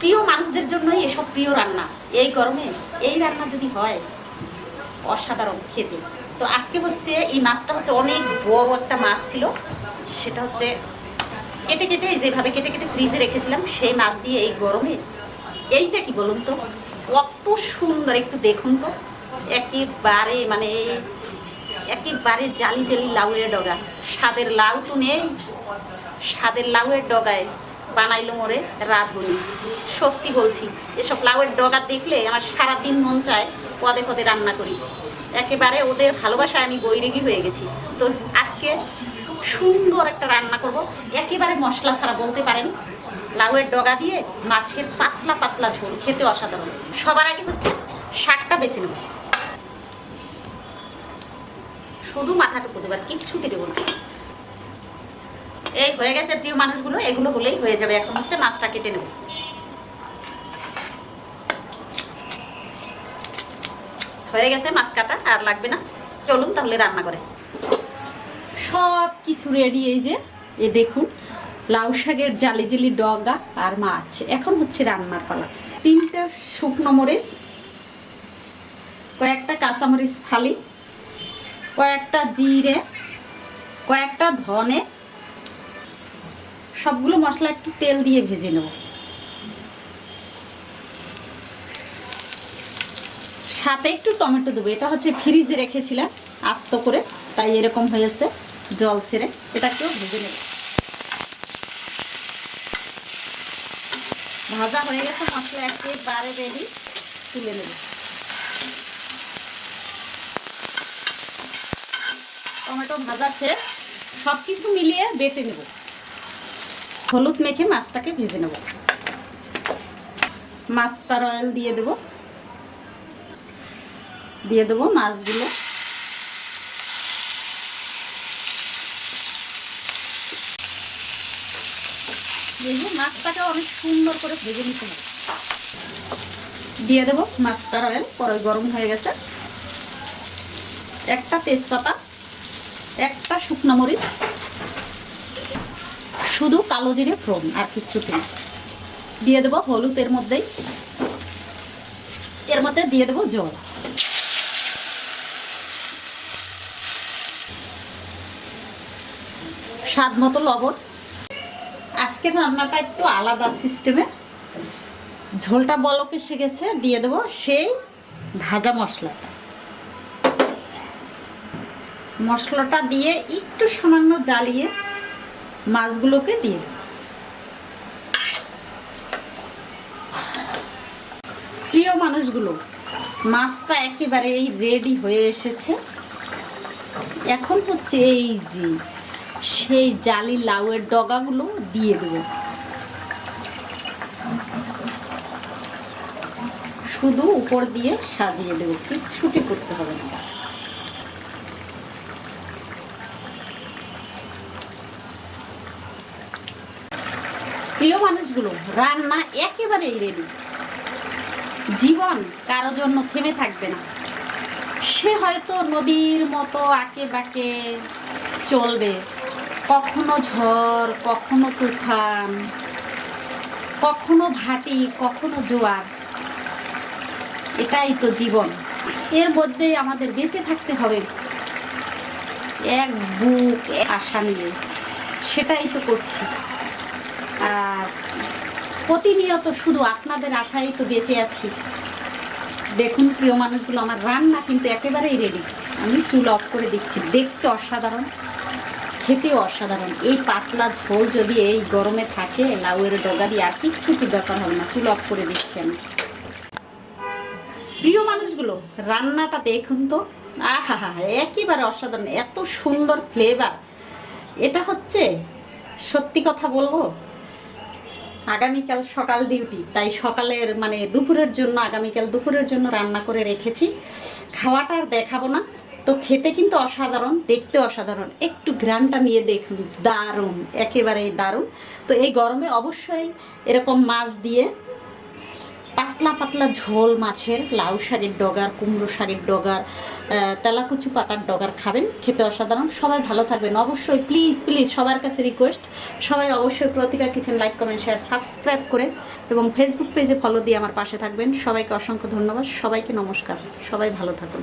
প্রিয় মানুষদের জন্যই এসব প্রিয় রান্না। এই গরমে এই রান্না যদি হয় অসাধারণ খেতে। তো আজকে হচ্ছে এই মাছটা হচ্ছে অনেক বড় একটা মাছ ছিল, সেটা হচ্ছে কেটে কেটে যেভাবে কেটে কেটে ফ্রিজে রেখেছিলাম সেই মাছ দিয়ে এই গরমে এইটা কি বলুন তো, কত সুন্দর একটু দেখুন তো। একেবারে মানে একেবারে জালি জালি লাউয়ের ডগা, স্বাদের লাউ তো নেই, স্বাদের লাউয়ের ডগায় বানাইলো মোরে রাঁধুনি। সত্যি বলছি, এসব লাউয়ের ডগা দেখলে আমার সারাদিন মন চায় পদে পদে রান্না করি। একেবারে ওদের ভালোবাসায় আমি বৈরাগী হয়ে গেছি। তো আজকে সুন্দর একটা রান্না করব, একেবারে মশলা ছাড়া বলতে পারেন। লাউয়ের ডগা দিয়ে মাছের পাতলা পাতলা ঝোল, খেতে অসাধারণ। সবার আগে হচ্ছে শাকটা বেছে নেব, শুধু মাথাটুকু দেবার, কিচ্ছুটি দেবো না। এই হয়ে গেছে প্রিয় মানুষগুলো, এগুলো হলেই হয়ে যাবে। এখন হচ্ছে মাছটা কেটে নেব। হয়ে গেছে মাছ কাটা, আর লাগবে না। চলুন তাহলে রান্না করে। সব কিছু রেডি। এই যে দেখুন, লাউ শাকের জালি জালি ডগা আর মাছ। এখন হচ্ছে রান্নার পালা। 3টা শুকনো মরিচ, কয়েকটা কাঁচামরিচ ফালি, কয়েকটা জিরে, কয়েকটা ধনে, সবগুলো মশলা একটু তেল দিয়ে ভেজে নেব। সাথে একটু টমেটো দেবো। এটা হচ্ছে ফ্রিজে রেখেছিলাম আস্ত করে, তাই এরকম হয়েছে জল ছেড়ে। এটাকেও ভেজে নেব। ভাজা হয়ে গেছে, মশলা একেবারে রেডি, তুলে নেব। টমেটো ভাজা শেষ, সব কিছু মিলিয়ে বেটে নেব। হলুদ মেখে মাছটাকে ভেজে নেব। মাছটার অয়েল দিয়ে দেব, দিয়ে দেবো মাছগুলো। মাছটাকে অনেক সুন্দর করে ভেজে নিতে হবে। দিয়ে দেবো মাছটার অয়েল, পরে গরম হয়ে গেছে। একটা তেজপাতা, একটা শুকনো মরিচ, শুধু কালো জিরে ফোড়ন, আর কিচ্ছু না। দিয়ে দেবো হলুদ এর মধ্যেই, এর মধ্যে দিয়ে দেবো জল। স্বাদ মতো লবণ। আজকের রান্নাটা একটু আলাদা সিস্টেমে। ঝোলটা বলক এসে গেছে, দিয়ে দেবো সেই ভাজা মশলা। মশলাটা দিয়ে একটু সামান্য জ্বালিয়ে মাছগুলোকে দিয়ে দেব। প্রিয় মানুষগুলো, মাছটা একেবারে রেডি হয়ে এসেছে। এখন হচ্ছে এই যে সেই জালি লাউয়ের ডগাগুলো দিয়ে দেব। শুধু উপর দিয়ে সাজিয়ে দেবো, কিচ্ছুটি করতে হবে না। প্রিয় মানুষগুলো, রান্না একেবারেই রেডি। জীবন কারো জন্য থেমে থাকবে না। সে হয়তো নদীর মতো আঁকে বাঁকে চলবে, কখনো ঝড়, কখনো তুফান, কখনো ভাটি, কখনো জোয়ার। এটাই তো জীবন। এর মধ্যেই আমাদের বেঁচে থাকতে হবে এক বুক আশা নিয়ে। সেটাই তো করছি। আর প্রতিনিয়ত শুধু আপনাদের আশায় তো বেঁচে আছি। দেখুন প্রিয় মানুষগুলো, আমার রান্না কিন্তু একেবারেই রেডি। আমি চুল অফ করে দিচ্ছি। দেখতে অসাধারণ, খেতেও অসাধারণ। এই পাতলা ঝোল যদি এই গরমে থাকে, লাউয়ের ডগা দিয়ে আর কিচ্ছুটি ব্যাপার হবে না। চুল অফ করে দিচ্ছি আমি। প্রিয় মানুষগুলো, রান্নাটা দেখুন তো, আহা হা, একেবারে অসাধারণ, এত সুন্দর ফ্লেভার। এটা হচ্ছে সত্যি কথা বলবো, আগামীকাল সকাল ডিউটি, তাই সকালের মানে দুপুরের জন্য, আগামীকাল দুপুরের জন্য রান্না করে রেখেছি। খাওয়াটা আর দেখাবো না, তো খেতে কিন্তু অসাধারণ, দেখতে অসাধারণ। একটু ঘ্রাণটা নিয়ে দেখুন, দারুণ, একেবারেই দারুণ। তো এই গরমে অবশ্যই এরকম মাছ দিয়ে পাতলা পাতলা ঝোল মাছের, লাউ শাকের ডগার, কুমড়ো শাকের ডগার, তেলাকুচু পাতার ডগার খাবেন, খেতে অসাধারণ। সবাই ভালো থাকবেন অবশ্যই, প্লিজ প্লিজ সবার কাছে রিকোয়েস্ট, সবাই অবশ্যই Pratibha kitchen like comment share subscribe করে এবং ফেসবুক পেজে ফলো দিয়ে আমার পাশে থাকবেন। সবাইকে অসংখ্য ধন্যবাদ, সবাইকে নমস্কার, সবাই ভালো থাকুন।